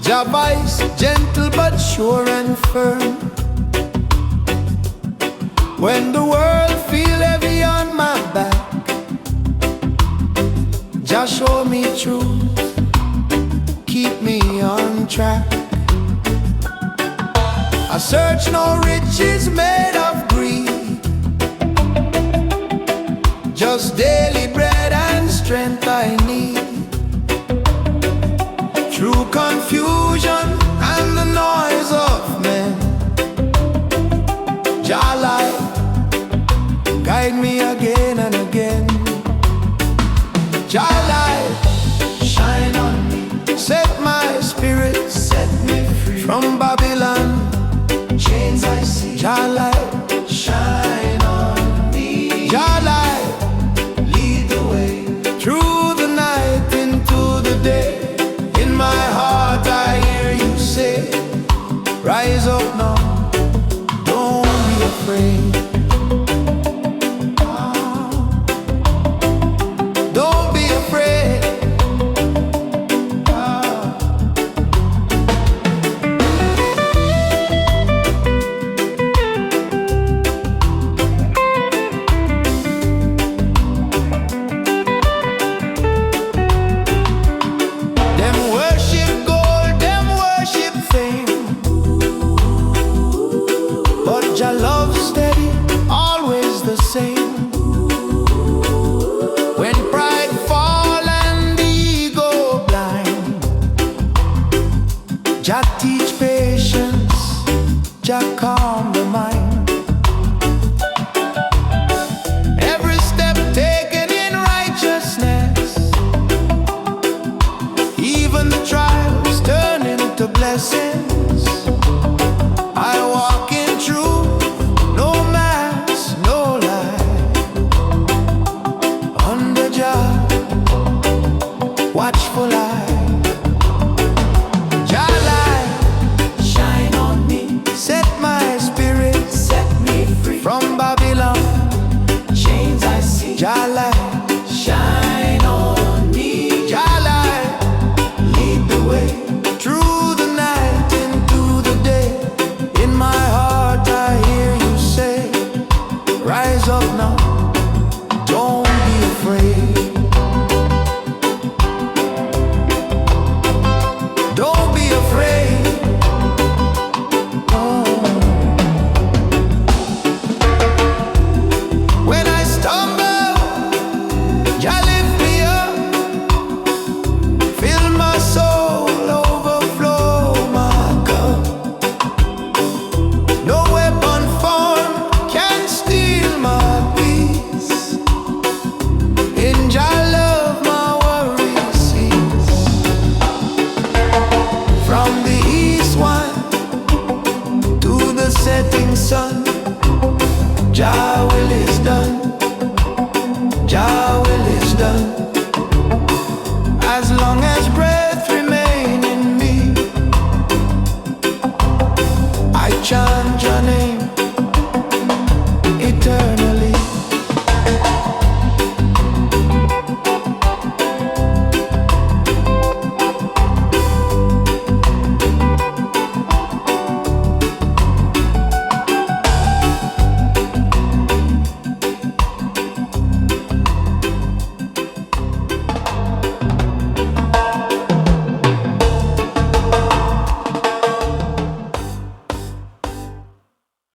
Jah voice gentle but sure and firm. When the world feel heavy on my back, Jah show me truth, keep me on track. I search no riches made of greed, just daily bread and strength I need. Through confusion and the noise of men, Jah Light guide me again and again. Jah Light shine on me, set my spirit, set me free from Babylon. Chains I see, Jah Light shine on me. Jah Light lead the way through the night into the day. In my heart I hear you say, rise up now, don't be afraid. Don't be afraid. Them worship gold, them worship fame, but Jah love steady, always the same. When pride fall and the ego blind, Jah teach patience, Jah calm the mind. Every step taken in righteousness, even the trials turn into blessings. I walk in truth, no mask, no lie, under Jah watchful eye.